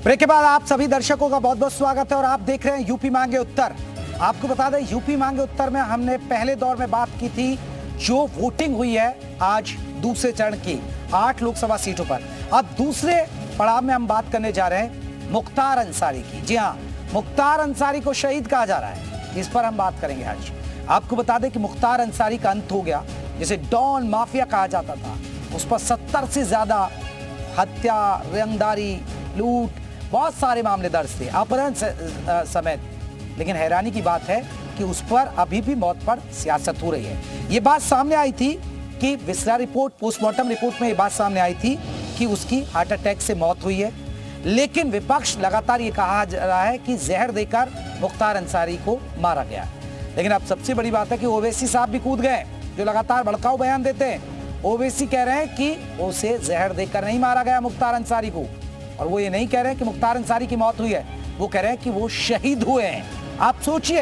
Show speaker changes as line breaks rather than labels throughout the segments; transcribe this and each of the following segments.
Break के बाद आप सभी दर्शकों का बहुत बहुत स्वागत है और आप देख रहे हैं यूपी मांगे उत्तर। आपको बता दें यूपी मांगे उत्तर में हमने पहले दौर में बात की थी जो वोटिंग हुई है आज दूसरे चरण की 8 लोकसभा सीटों पर। अब दूसरे पड़ाव में हम बात करने जा रहे हैं मुख्तार अंसारी की। जी हाँ, मुख्तार अंसारी को शहीद कहा जा रहा है, इस पर हम बात करेंगे आज। आपको बता दें कि मुख्तार अंसारी का अंत हो गया, जिसे डॉन माफिया कहा जाता था। उस पर 70 से ज्यादा हत्या, रंगदारी, लूट, बहुत सारे मामले दर्ज थे, अपहरण समेत। लेकिन हैरानी की बात है कि उस पर अभी भी मौत पर सियासत हो रही है। ये बात सामने आई थी कि विसरा रिपोर्ट, पोस्टमार्टम रिपोर्ट में ये बात सामने आई थी कि उसकी हार्ट अटैक से मौत हुई है। लेकिन विपक्ष लगातार ये कहा जा रहा है कि जहर देकर मुख्तार अंसारी को मारा गया। लेकिन अब सबसे बड़ी बात है कि ओवैसी साहब भी कूद गए, जो लगातार भड़काऊ बयान देते हैं। ओवैसी कह रहे हैं कि उसे जहर देकर नहीं मारा गया मुख्तार अंसारी को, और वो ये नहीं कह रहे हैं कि मुख्तार अंसारी की मौत हुई है, वो कह रहे हैं कि वो शहीद हुए हैं। आप सोचिए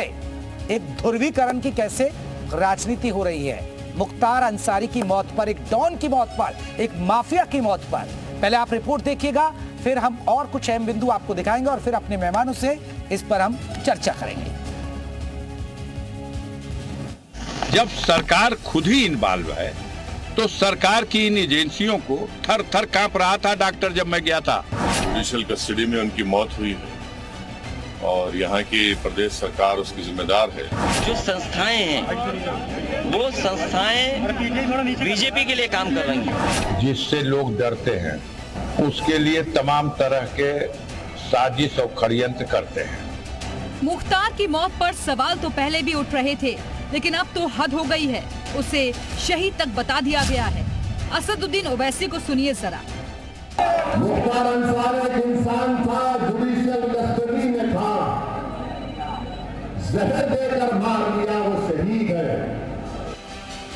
एक ध्रुवीकरण की कैसे राजनीति हो रही है। मुख्तार अंसारी की मौत पर, एक डॉन की मौत पर, एक माफिया की मौत पर। पहले आप रिपोर्ट देखिएगा, फिर हम और कुछ अहम बिंदु आपको दिखाएंगे और फिर अपने मेहमानों से इस पर हम चर्चा करेंगे।
जब सरकार खुद ही इन्वॉल्व है तो सरकार की इन एजेंसियों को थर थर कांप रहा था। डॉक्टर जब मैं गया था,
जुडिशियल कस्टडी में उनकी मौत हुई है और यहाँ की प्रदेश सरकार उसकी जिम्मेदार है।
जो संस्थाएं हैं वो संस्थाएं बीजेपी के लिए काम कर रही हैं।
जिससे लोग डरते हैं उसके लिए तमाम तरह के साजिश और षड्यंत्र करते हैं।
मुख्तार की मौत पर सवाल तो पहले भी उठ रहे थे, लेकिन अब तो हद हो गई है। उसे शहीद तक बता दिया गया है। असदुद्दीन ओवैसी को सुनिए जरा।
मुख्तार अंसारी एक इंसान था, जुडिशियल कस्टडी में था, जहर देकर मार दिया, वो शहीद है।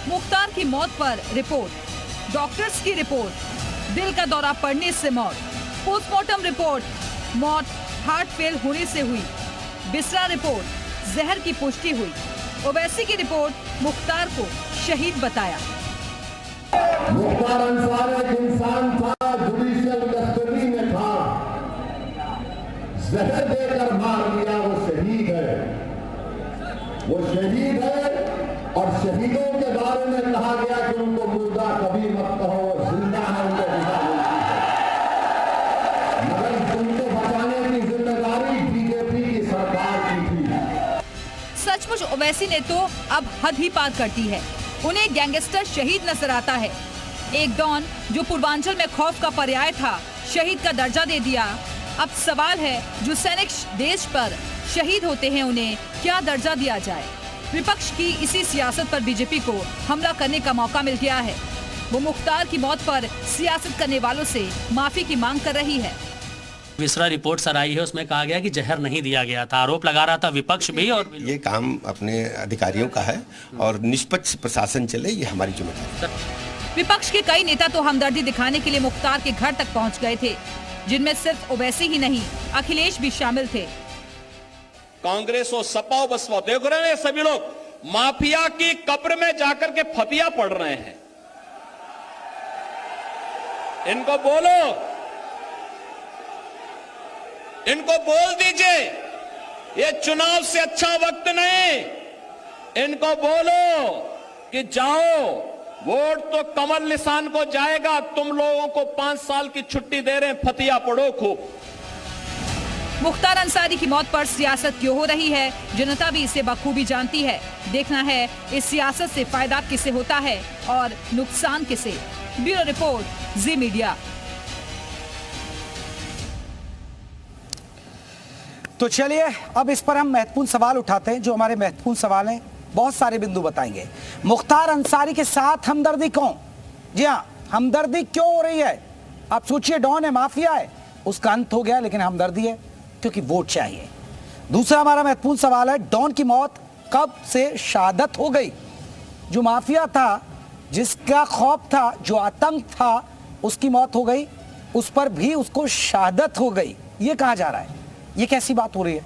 मुख्तार की मौत पर रिपोर्ट, डॉक्टर्स की रिपोर्ट, दिल का दौरा पड़ने से मौत, पोस्टमार्टम रिपोर्ट, मौत हार्ट फेल होने से हुई, बिसरा रिपोर्ट, जहर की पुष्टि हुई। ओवैसी की रिपोर्ट मुख्तार को शहीद बताया।
मुख्तार अंसारी एक इंसान था, जुडिशियल कस्टडी में था, जहर देकर मार दिया, वो शहीद है। वो शहीद है और शहीदों के बारे में कहा गया कि उनको मुर्दा कभी मत कहो, जिंदा है, उनको विदा मिलती है। मगर उनको बचाने की जिम्मेदारी बीजेपी की सरकार की थी।
सचमुच ओवैसी ने तो अब हद ही पार कर दी है। उन्हें गैंगस्टर शहीद नजर आता है। एक डॉन जो पूर्वांचल में खौफ का पर्याय था, शहीद का दर्जा दे दिया। अब सवाल है, जो सैनिक देश पर शहीद होते हैं उन्हें क्या दर्जा दिया जाए। विपक्ष की इसी सियासत पर बीजेपी को हमला करने का मौका मिल गया है। वो मुख्तार की मौत पर सियासत करने वालों से माफी की मांग कर रही है।
विसरा रिपोर्ट सर आई है, उसमें कहा गया कि जहर नहीं दिया गया था। आरोप लगा रहा था विपक्ष भी। और
ये काम अपने अधिकारियों का है और निष्पक्ष प्रशासन चले, ये हमारी जिम्मेदारी है।
विपक्ष के कई नेता तो हमदर्दी दिखाने के लिए मुख्तार के घर तक पहुंच गए थे, जिनमें सिर्फ ओवैसी ही नहीं, अखिलेश भी शामिल थे।
कांग्रेस और सपा और बसपा, देख रहे हैं सभी लोग माफिया की कब्र में जाकर के फतिया पढ़ रहे हैं। इनको बोलो, इनको बोल दीजिए ये चुनाव से अच्छा वक्त नहीं। इनको बोलो कि जाओ, वोट तो कमल निशान को जाएगा। तुम लोगों को 5 साल की छुट्टी दे रहे हैं, फतिया पढ़ो खूब।
मुख्तार अंसारी की मौत पर सियासत क्यों हो रही है, जनता भी इसे बखूबी जानती है। देखना है इस सियासत से फायदा किसे होता है और नुकसान किसे। ब्यूरो रिपोर्ट, जी मीडिया।
तो चलिए अब इस पर हम महत्वपूर्ण सवाल उठाते हैं। जो हमारे महत्वपूर्ण सवाल हैं, बहुत सारे बिंदु बताएंगे। मुख्तार अंसारी के साथ हमदर्दी क्यों? जी हाँ, हमदर्दी क्यों हो रही है? आप सोचिए, डॉन है, माफिया है, उसका अंत हो गया, लेकिन हमदर्दी है क्योंकि वोट चाहिए। दूसरा हमारा महत्वपूर्ण सवाल है, डॉन की मौत कब से शहादत हो गई? जो माफिया था, जिसका खौफ था, जो आतंक था, उसकी मौत हो गई, उस पर भी उसको शहादत हो गई। ये कहा जा रहा है, ये कैसी बात हो रही है?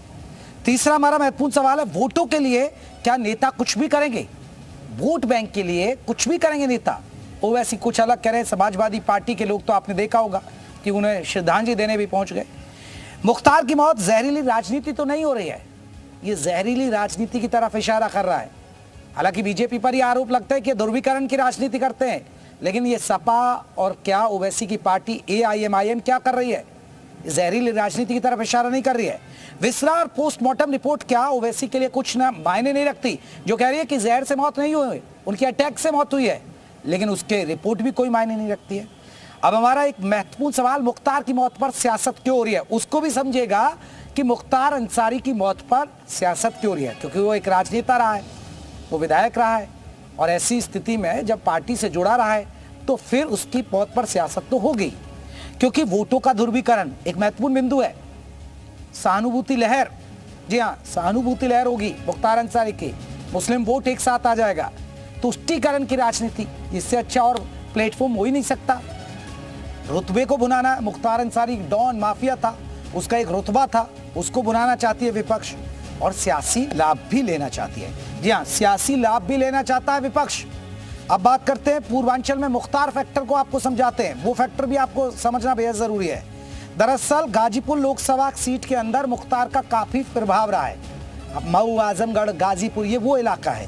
तीसरा हमारा महत्वपूर्ण सवाल है, वोटों के लिए क्या नेता कुछ भी करेंगे? वोट बैंक के लिए कुछ भी करेंगे नेता? ओवैसी कुछ अलग कह रहे हैं। समाजवादी पार्टी के लोग तो आपने देखा होगा कि उन्हें श्रद्धांजलि देने भी पहुंच गए। मुख्तार की मौत जहरीली राजनीति तो नहीं हो रही है, ये जहरीली राजनीति की तरफ इशारा कर रहा है। हालांकि बीजेपी पर यह आरोप लगता है कि ध्रुवीकरण की राजनीति करते हैं, लेकिन ये सपा और क्या ओवैसी की पार्टी AIMIM क्या कर रही है? जहरीली राजनीति की तरफ इशारा नहीं कर रही है। विसरा और पोस्टमार्टम रिपोर्ट क्या ओवैसी के लिए कुछ ना मायने नहीं रखती, जो कह रही है कि जहर से मौत नहीं हुई, उनकी अटैक से मौत हुई है, लेकिन उसके रिपोर्ट भी कोई मायने नहीं रखती है। अब हमारा एक महत्वपूर्ण सवाल, मुख्तार की मौत पर सियासत क्यों हो रही है, उसको भी समझेगा कि मुख्तार अंसारी की मौत पर सियासत क्यों हो रही है, क्योंकि वो एक राजनेता रहा है, वो विधायक रहा है, और ऐसी स्थिति में जब पार्टी से जुड़ा रहा है तो फिर उसकी मौत पर सियासत तो होगी, क्योंकि वोटों का ध्रुवीकरण एक महत्वपूर्ण बिंदु है। सहानुभूति लहर, जी हाँ, सहानुभूति लहर होगी मुख्तार अंसारी की, मुस्लिम वोट एक साथ आ जाएगा, तुष्टीकरण की राजनीति, इससे अच्छा और प्लेटफॉर्म हो ही नहीं सकता। रुतबे को भुनाना, मुख्तार अंसारी डॉन माफिया था, उसका एक रुतबा था, उसको भुनाना चाहती है विपक्ष, और सियासी लाभ भी लेना चाहती है। जी हाँ, सियासी लाभ भी लेना चाहता है विपक्ष। अब बात करते हैं पूर्वांचल में मुख्तार फैक्टर को, आपको समझाते हैं, वो फैक्टर भी आपको समझना बेहद जरूरी है। दरअसल गाजीपुर लोकसभा सीट के अंदर मुख्तार का काफी प्रभाव रहा है। अब मऊ, आजमगढ़, गाजीपुर, ये वो इलाका है।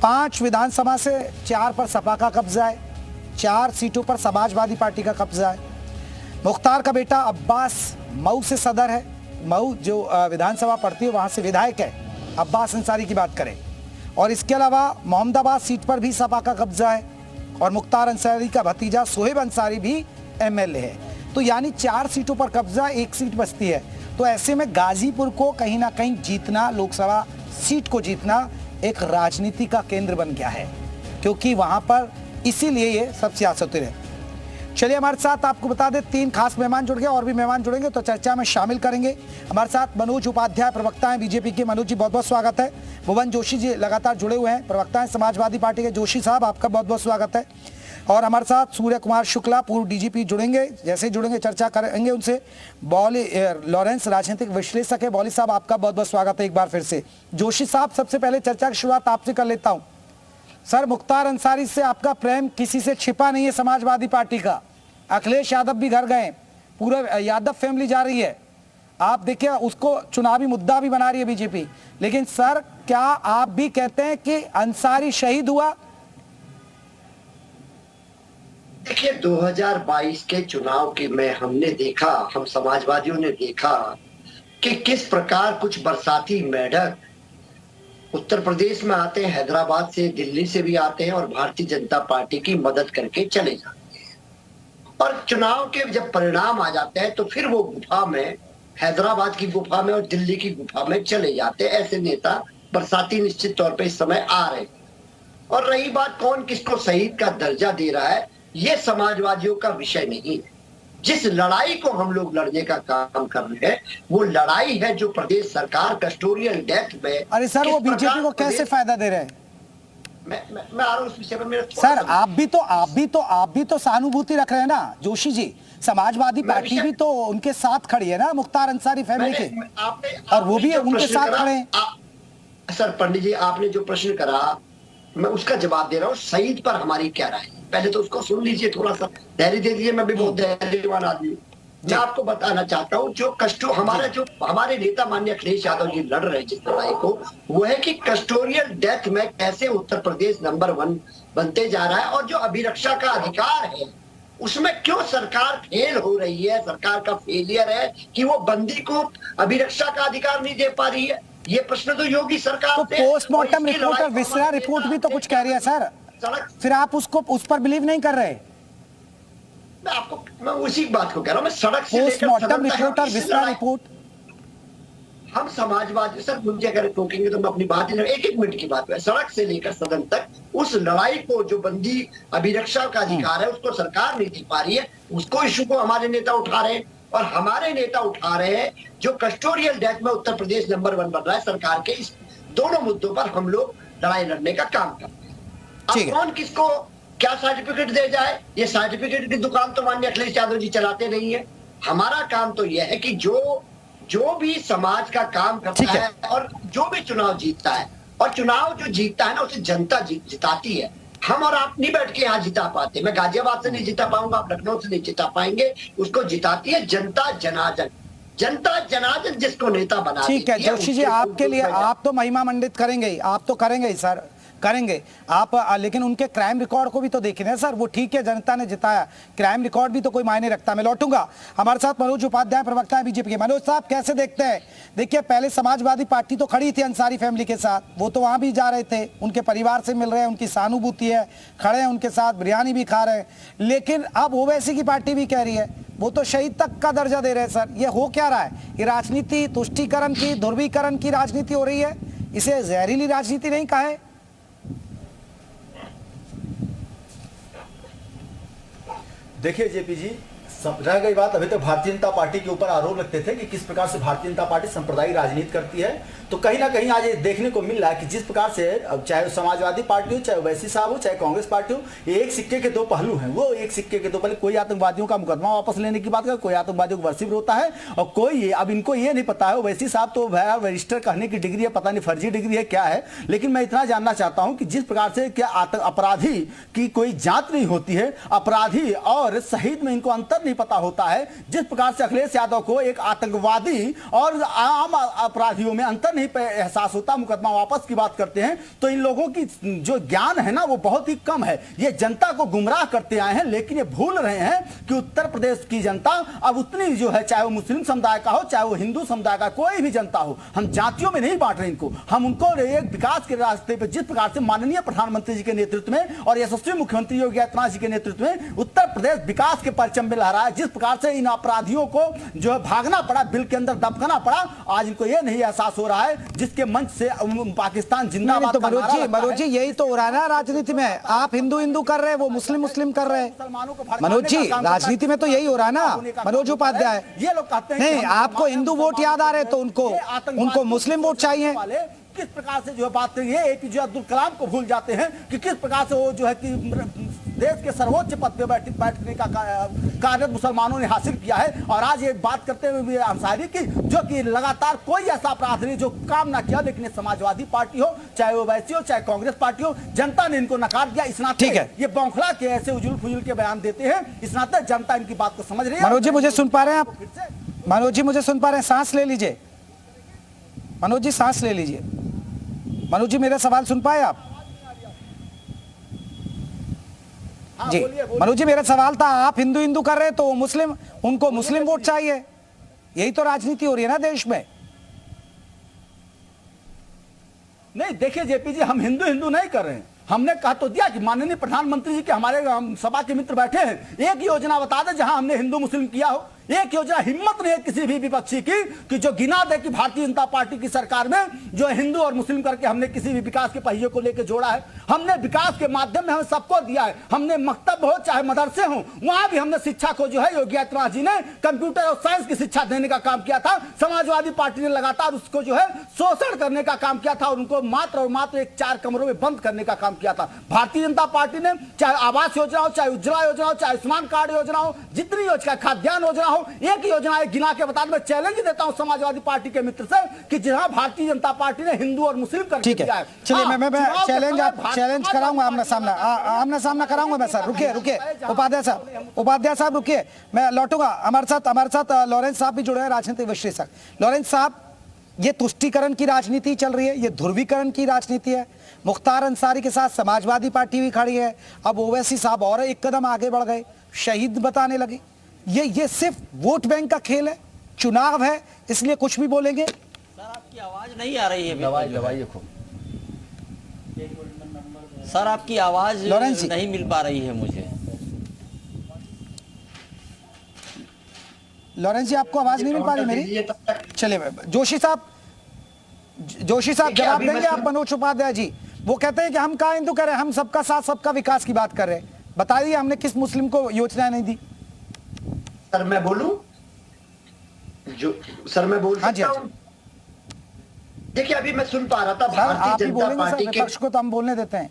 5 विधानसभा से 4 पर सपा का कब्जा है, 4 सीटों पर समाजवादी पार्टी का कब्जा है। मुख्तार का बेटा अब्बास मऊ से सदर है, मऊ जो विधानसभा पड़ती है वहां से विधायक है, अब्बास अंसारी की बात करें। और इसके अलावा मोहम्मदाबाद सीट पर भी सपा का कब्जा है, और मुख्तार अंसारी का भतीजा सोहेब अंसारी भी MLA है। तो यानी 4 सीटों पर कब्जा, 1 सीट बचती है। तो ऐसे में गाजीपुर को कहीं ना कहीं जीतना, लोकसभा सीट को जीतना एक राजनीति का केंद्र बन गया है, क्योंकि वहां पर इसीलिए ये सब सियासत है। चलिए हमारे साथ आपको बता दें 3 खास मेहमान जुड़ गए, और भी मेहमान जुड़ेंगे तो चर्चा में शामिल करेंगे। हमारे साथ मनोज उपाध्याय, प्रवक्ता हैं बीजेपी के। मनोज जी बहुत बहुत स्वागत है। भुवन जोशी जी लगातार जुड़े हुए हैं, प्रवक्ता हैं समाजवादी पार्टी के। जोशी साहब आपका बहुत बहुत स्वागत है। और हमारे साथ सूर्य कुमार शुक्ला, पूर्व DGP जुड़ेंगे, जैसे जुड़ेंगे चर्चा करेंगे उनसे। बॉली लॉरेंस राजनीतिक विश्लेषक है। बॉली साहब आपका बहुत बहुत स्वागत है एक बार फिर से। जोशी साहब सबसे पहले चर्चा की शुरुआत आपसे कर लेता हूँ। सर, मुख्तार अंसारी से आपका प्रेम किसी से छिपा नहीं है समाजवादी पार्टी का। अखिलेश यादव भी घर गए, पूरा यादव फैमिली जा रही है, आप देखिए उसको चुनावी मुद्दा भी बना रही है बीजेपी। लेकिन सर, क्या आप भी कहते हैं कि अंसारी शहीद हुआ?
देखिए 2022 के चुनाव के में हमने देखा, हम समाजवादियों ने देखा कि किस प्रकार कुछ बरसाती मेढक उत्तर प्रदेश में आते हैं, हैदराबाद से, दिल्ली से भी आते हैं, और भारतीय जनता पार्टी की मदद करके चले जाते हैं। और चुनाव के जब परिणाम आ जाते हैं तो फिर वो गुफा में, हैदराबाद की गुफा में और दिल्ली की गुफा में चले जाते हैं। ऐसे नेता बरसाती निश्चित तौर पे इस समय आ रहे हैं। और रही बात कौन किसको शहीद का दर्जा दे रहा है, ये समाजवादियों का विषय नहीं है। जिस लड़ाई को हम लोग लड़ने का काम कर रहे हैं वो लड़ाई है जो प्रदेश सरकार कस्टोडियल डेथ में।
अरे सर, वो बीजेपी को कैसे फायदा दे रहे हैं?
मैं आ रहा हूं उस विषय पर। मेरा
सर, आप भी तो सहानुभूति रख रहे हैं ना जोशी जी। समाजवादी पार्टी भी तो उनके साथ खड़ी है ना, मुख्तार अंसारी फैमिली के, और वो भी उनके साथ खड़े हैं।
सर पंडित जी, आपने जो प्रश्न करा मैं उसका जवाब दे रहा हूँ। शहीद पर हमारी क्या राय है, पहले तो उसको सुन लीजिए, थोड़ा सा धैर्य दे दीजिए। मैं भी बहुत धैर्यवान आदमी। मैं आपको बताना चाहता हूँ जो हमारे नेता माननीय अखिलेश यादव जी लड़ रहे हैं जिस लड़ाई को, वो है कि कस्टोडियल डेथ में कैसे उत्तर प्रदेश नंबर 1 बनते जा रहा है, और जो अभिरक्षा का अधिकार है उसमें क्यों सरकार फेल हो रही है। सरकार का फेलियर है कि वो बंदी को अभिरक्षा का अधिकार नहीं दे पा रही है। ये प्रश्न तो योगी सरकार
तो पोस्टमार्टम रिपोर्ट और विसरा रिपोर्ट भी तो कुछ कह रही है सर, फिर आप उस पर बिलीव नहीं कर रहे?
मैं उसी बात को कह रहा हूं। मैं सड़क से
पोस्टमार्टम रिपोर्ट और विसरा रिपोर्ट,
हम समाजवादी सर मुझे अगर टोकेंगे तो मैं अपनी बात ही एक मिनट की बात है। सड़क से लेकर सदन तक उस लड़ाई को जो बंदी अभिरक्षा का अधिकार है उसको सरकार नहीं दे पा रही है, उसको इशू को हमारे नेता उठा रहे हैं। और हमारे नेता उठा रहे हैं जो कस्टोडियल डेथ में उत्तर प्रदेश नंबर 1 बन रहा है। सरकार के इस दोनों मुद्दों पर हम लोग लड़ाई लड़ने का काम कर रहे हैं। अब कौन किसको क्या सर्टिफिकेट दे जाए, ये सर्टिफिकेट की दुकान तो माननीय अखिलेश यादव जी चलाते नहीं है। हमारा काम तो यह है कि जो भी समाज का काम करता है और जो भी चुनाव जीतता है, और चुनाव जो जीतता है ना उसे जनता जिताती है। हम और आप नहीं बैठ के यहाँ जिता पाते। मैं गाजियाबाद से नहीं जिता पाऊंगा, आप लखनऊ से नहीं जिता पाएंगे, उसको जिताती है जनता जनार्दन। जनता जनार्दन जिसको नेता बना
ठीक है जोशी जी, आपके लिए आप तो महिमा मंडित करेंगे ही, आप तो करेंगे ही सर, करेंगे आप, लेकिन उनके क्राइम रिकॉर्ड को भी तो देखना है सर। वो ठीक है, जनता ने जिताया, क्राइम रिकॉर्ड भी तो कोई मायने रखता है। मैं लौटूंगा, हमारे साथ मनोज उपाध्याय, प्रवक्ता है बीजेपी के। मनोज साहब कैसे देखते हैं? देखिए, पहले समाजवादी पार्टी तो खड़ी थी अंसारी फैमिली के साथ, वो तो वहां भी जा रहे थे, उनके परिवार से मिल रहे हैं, उनकी सहानुभूति है, खड़े हैं उनके साथ, बिरयानी भी खा रहे हैं। लेकिन अब ओवैसी की पार्टी भी कह रही है, वो तो शहीद तक का दर्जा दे रहे हैं सर। ये हो क्या रहा है? ये राजनीति तुष्टीकरण की, ध्रुवीकरण की राजनीति हो रही है, इसे जहरीली राजनीति नहीं कहा है?
देखिए जेपी जी, रह गई बात, अभी तक भारतीय जनता पार्टी के ऊपर आरोप लगते थे कि किस प्रकार से भारतीय जनता पार्टी सांप्रदायिक राजनीति करती है, तो कहीं ना कहीं आज ये देखने को मिल रहा है कि जिस प्रकार से चाहे समाजवादी पार्टी हो, चाहे ओवैसी साहब हो, चाहे कांग्रेस पार्टी हो, ये एक सिक्के के दो पहलू हैं। वो एक सिक्के के दो पहलू, कोई आतंकवादियों का मुकदमा वापस लेने की बात कर, कोई आतंकवादियों को वर्षिप होता है, और कोई अब इनको ये नहीं पता है, ओवैसी साहब तो भैया रजिस्टर कहने की डिग्री है, पता नहीं फर्जी डिग्री है क्या है। लेकिन मैं इतना जानना चाहता हूं कि जिस प्रकार से क्या अपराधी की कोई जांच नहीं होती है, अपराधी और शहीद में इनको अंतर नहीं पता होता है, जिस प्रकार से अखिलेश यादव को एक आतंकवादी और आम अपराधियों में अंतर नहीं एहसास होता, मुकदमा वापस की बात करते हैं, तो इन लोगों की जो ज्ञान है ना वो बहुत ही कम है। ये जनता को गुमराह करते आए हैं, लेकिन ये भूल रहे हैं कि उत्तर प्रदेश की जनता अब उतनी जो है, चाहे वो मुस्लिम समुदाय का हो, चाहे वो हिंदू समुदाय का, कोई भी जनता हो, हम जातियों में नहीं बांट रहे इनको। हम उनको एक विकास के रास्ते पर जिस प्रकार से माननीय प्रधानमंत्री जी के नेतृत्व में और यशस्वी मुख्यमंत्री योगी आदित्यनाथ जी के नेतृत्व में उत्तर प्रदेश विकास के परचम में लहरा है, जिस प्रकार से इन अपराधियों को जो है भागना पड़ा, बिल के अंदर दबकाना पड़ा, आज इनको ये नहीं एहसास हो रहा है, जिसके मंच से पाकिस्तान जिंदाबाद का नारा लगता है।
मनोज जी यही तो हो रहा है ना राजनीति में, आप हिंदू हिंदू कर रहे हैं, वो मुस्लिम मुस्लिम कर रहे हैं। मनोज जी राजनीति में तो यही हो रहा है ना मनोज उपाध्याय।
ये लोग कहते हैं
नहीं, आपको हिंदू वोट याद आ रहे तो उनको मुस्लिम वोट चाहिए।
किस प्रकार से जो है बात करिए, एपीजे अब्दुल कलाम को भूल जाते हैं कि किस प्रकार से वो जो है कि देश के सर्वोच्च पद पे बैठने का कार्य मुसलमानों ने हासिल किया है। और आज ये बात करते हुए अंसारी की, जो कि लगातार कोई ऐसा अपराध नहीं जो काम ना किया, लेकिन समाजवादी पार्टी हो, चाहे ओवैसी हो, चाहे कांग्रेस पार्टी हो, जनता ने इनको नकार दिया। इस नाते ये बौखला के ऐसे उजुल फुजुल के बयान देते हैं, इस नाते जनता इनकी बात को समझ रही है।
मनोज जी मुझे सुन पा रहे हैं आप? मनोज जी मुझे सुन पा रहे हैं? सांस ले लीजिए मनोज जी, सांस ले लीजिए। मनोज जी मेरा सवाल सुन पाए आप? जी मनोज जी, मेरा सवाल था, आप हिंदू हिंदू कर रहे तो मुस्लिम, उनको मुस्लिम वोट चाहिए, यही तो राजनीति हो रही है ना देश में।
नहीं देखिए जेपी जी, हम हिंदू हिंदू नहीं कर रहे हैं, हमने कहा तो दिया कि माननीय प्रधानमंत्री जी के हमारे सभा के मित्र बैठे हैं, एक योजना बता दे जहां हमने हिंदू मुस्लिम किया हो। एक योजना हिम्मत नहीं है किसी भी विपक्षी की कि जो गिना दे कि भारतीय जनता पार्टी की सरकार में जो हिंदू और मुस्लिम करके हमने किसी भी विकास के पहिए को लेकर जोड़ा है। हमने विकास के माध्यम में हमें सबको दिया है, हमने मकतब हो चाहे मदरसे हो, वहां भी हमने शिक्षा को जो है योगी आदित्यनाथ जी ने कंप्यूटर और साइंस की शिक्षा देने का काम किया था। समाजवादी पार्टी ने लगातार उसको जो है शोषण करने का काम किया था और उनको मात्र और मात्र एक 4 कमरों में बंद करने का काम किया था। भारतीय जनता पार्टी ने चाहे आवास योजना हो, चाहे उज्ज्वला योजना हो, चाहे आयुष्मान कार्ड योजना हो, जितनी योजना, खाद्यान्न योजना हो, एक योजना गिना के बता, मैं चैलेंज देता हूं समाजवादी पार्टी के मित्र से कि जहां भारतीय जनता पार्टी ने हिंदू और मुस्लिम करके दिया है।
चलिए मैं चैलेंज कराऊंगा, आमना सामना कराऊंगा मैं सर। रुकिए उपाध्याय साहब रुकिए, मैं लौटूंगा। हमारे साथ लॉरेंस साहब भी जुड़े हैं, राजनीतिक विश्लेषक। लॉरेंस साहब, ये तुष्टीकरण की राजनीति चल रही है, ये ध्रुवीकरण की राजनीति है। मुख्तार अंसारी के साथ समाजवादी पार्टी भी खड़ी है, अब ओवैसी साहब और एक कदम आगे बढ़ गए, शहीद बताने लगे। ये सिर्फ वोट बैंक का खेल है, चुनाव है इसलिए कुछ भी बोलेंगे।
सर आपकी आवाज नहीं आ रही है,
दवाई खूब।
सर आपकी आवाज नहीं मिल पा रही है मुझे।
लॉरेंस जी आपको आवाज नहीं मिल पा रही मेरी? चलिए जोशी साहब जवाब देंगे आप मनोज उपाध्याय जी। वो कहते हैं कि हम कहाँ हिंदू कर रहे हैं, हम सबका साथ सबका विकास की बात कर रहे हैं। बताइए हमने किस मुस्लिम को योजना नहीं दी?
सर मैं बोलूं? सर मैं बोल सकता हूं? देखिए अभी मैं सुन पा रहा था भारतीय जनता पार्टी के
विपक्ष को तो हम बोलने देते हैं।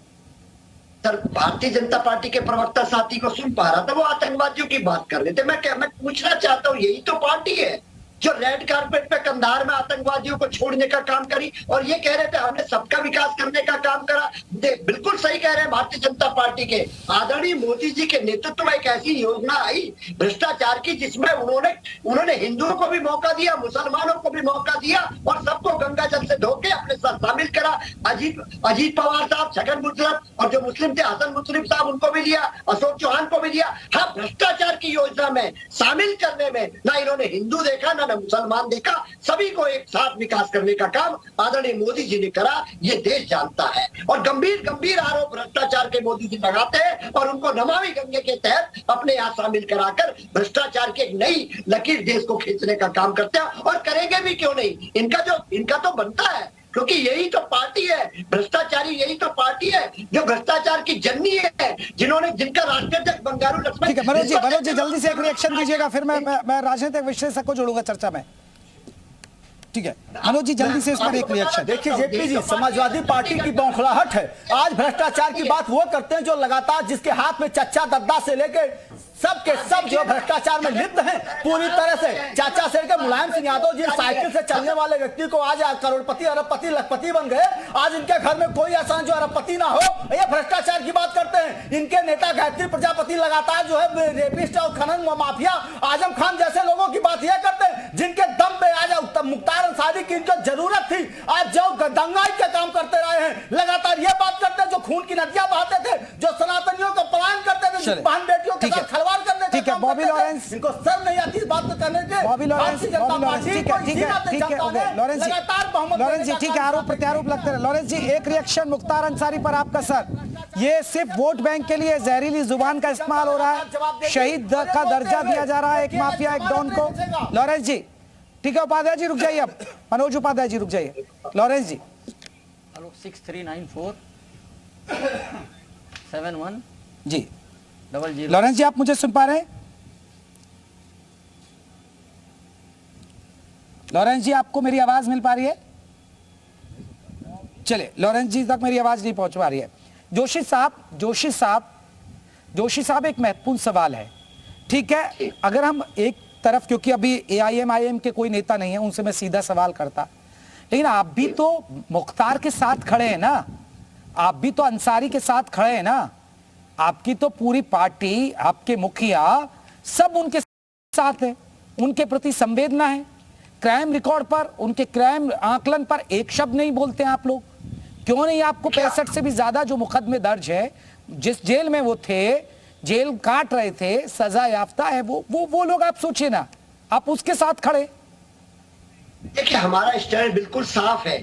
सर भारतीय जनता पार्टी के प्रवक्ता साथी को सुन पा रहा था, वो आतंकवादियों की बात कर रहे थे। मैं पूछना चाहता हूँ, यही तो पार्टी है जो रेड कारपेट पे कंधार में आतंकवादियों को छोड़ने का काम करी और ये कह रहे थे हमने सबका विकास करने का काम करा। बिल्कुल सही कह रहे हैं भारतीय जनता पार्टी के आदरणीय मोदी जी के नेतृत्व में एक ऐसी योजना आई भ्रष्टाचार की जिसमें उन्होंने हिंदुओं को भी मौका दिया, मुसलमानों को भी मौका दिया और सबको गंगा जल से धो के अपने साथ शामिल करा। अजीत पवार साहब, छगन मुशर्रफ और जो मुस्लिम थे हसन मुशर्रफ साहब, उनको भी लिया, अशोक चौहान को भी लिया। हाँ, भ्रष्टाचार की योजना में शामिल करने में ना इन्होंने हिंदू देखा ना मुसलमान देखा, सभी को एक साथ विकास करने का काम आदरणीय मोदी जी ने करा। ये देश जानता है और गंभीर आरोप भ्रष्टाचार के मोदी जी लगाते हैं और उनको नमामि गंगे के तहत अपने यहाँ शामिल कराकर भ्रष्टाचार की एक नई लकीर देश को खींचने का काम करते हैं और करेंगे भी क्यों नहीं। इनका तो बनता है, क्योंकि यही तो पार्टी है भ्रष्टाचारी, यही तो पार्टी है जो भ्रष्टाचार की जननी है, जिनका राष्ट्राध्यक्ष बंगारू लक्ष्मण।
ठीक है मनोज जी जल्दी से एक रिएक्शन दीजिएगा, फिर मैं राजनीतिक विश्लेषक को जोड़ूंगा चर्चा में। ठीक है मनोज जी जल्दी से इस पर एक रिएक्शन।
देखिए जेपी जी, समाजवादी पार्टी की बौखलाहट है। आज भ्रष्टाचार की बात वो करते हैं जो लगातार जिसके हाथ में चच्चा दद्दा से लेके सब के सब जो भ्रष्टाचार में लिप्त हैं पूरी तरह से। चाचा से लेकर मुलायम सिंह यादव जी साइकिल से चलने वाले व्यक्ति को आज करोड़पति, अरबपति, लखपति बन गए। आज इनके घर में कोई ऐसा जो अरबपति ना हो, ये भ्रष्टाचार की बात करते हैं। इनके नेता गायत्री प्रजापति लगातार जो है रेपिस्ट और खनन माफिया आजम खान जैसे लोगों की बात यह करते हैं जिनके दम पे आज मुख्तार अंसारी की इनको जरूरत थी, आज जो दंगाई के काम करते रहे हैं। लगातार ये बात करते हैं जो खून की नदियां बहाते थे, जो सनातनियों को पलायन करते थे, बहन बेटियों के साथ खिलवाड़ करने का।
ठीक है बॉबी लॉरेंस,
इनको सर नहीं आती इस बात को करने के।
बॉबी लॉरेंस ठीक है लॉरेंस जी ठीक है, आरोप प्रत्यारोप लगते रहे। लॉरेंस जी एक रिएक्शन मुख्तार अंसारी पर आपका सर, ये सिर्फ वोट बैंक के लिए जहरीली जुबान का इस्तेमाल हो रहा है, शहीद का दर्जा दिया जा रहा है एक माफिया एक डॉन को। लॉरेंस जी ठीक है, उपाध्याय जी रुक जाइए, अब मनोज उपाध्याय जी रुक जाइए। लॉरेंस जी
6394 71
जी
00।
लॉरेंस जी आप मुझे सुन पा रहे हैं? लॉरेंस जी आपको मेरी आवाज मिल पा रही है? चले लॉरेंस जी तक मेरी आवाज नहीं पहुंच पा रही है। जोशी साहब एक महत्वपूर्ण सवाल है। ठीक है, अगर हम एक तरफ, क्योंकि अभी AIM के कोई नेता नहीं है, उनसे मैं सीधा सवाल करता, लेकिन आप भी तो मुख्तार के साथ खड़े हैं ना, आप भी तो अंसारी के साथ खड़े हैं ना, आपकी तो पूरी पार्टी, आपके मुखिया सब उनके साथ है, उनके प्रति संवेदना है। क्राइम रिकॉर्ड पर, उनके क्राइम आकलन पर एक शब्द नहीं बोलते हैं आप लोग। क्यों नहीं? आपको 65 से भी ज्यादा जो मुकदमे दर्ज है, जिस जेल में वो थे, जेल काट रहे थे, सजा याफ्ता है वो लोग, आप सोचिए ना, आप उसके साथ खड़े।
देखिए हमारा स्टैंड बिल्कुल साफ है।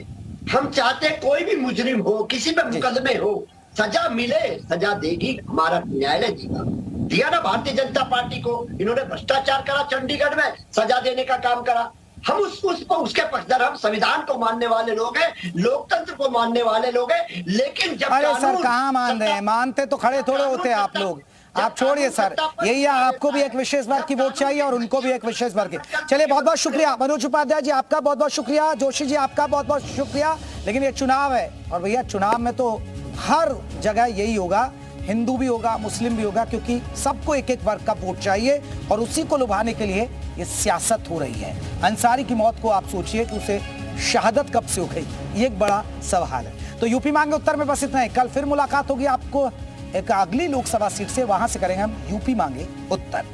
हम चाहते कोई भी मुजरिम हो, किसी पे मुकदमे हो, सजा मिले, सजा देगी हमारा न्यायालय देगा। दिया ना भारतीय जनता पार्टी को, इन्होंने भ्रष्टाचार करा चंडीगढ़ में, सजा देने का काम करा। हम उसके पक्षधर, हम संविधान को मानने वाले लोग हैं, लोकतंत्र को मानने वाले लोग हैं, लेकिन जब
अरे सर कहाँ मान रहे हैं? मानते तो खड़े थोड़े होते हैं आप लोग, आप छोड़िए सर। यही है, आपको भी एक विशेष वर्ग की वोट चाहिए और उनको भी एक विशेष वर्ग की। चलिए बहुत बहुत शुक्रिया मनोज उपाध्याय जी, आपका बहुत बहुत शुक्रिया। जोशी जी आपका बहुत बहुत शुक्रिया। लेकिन ये चुनाव है और भैया चुनाव में तो हर जगह यही होगा, हिंदू भी होगा, मुस्लिम भी होगा, क्योंकि सबको एक एक वर्ग का वोट चाहिए और उसी को लुभाने के लिए ये सियासत हो रही है। अंसारी की मौत को आप सोचिए कि उसे शहादत कब से हो गई, ये एक बड़ा सवाल है। तो यूपी मांगे उत्तर में बस इतना ही। कल फिर मुलाकात होगी आपको एक अगली लोकसभा सीट से, वहां से करेंगे हम यूपी मांगे उत्तर।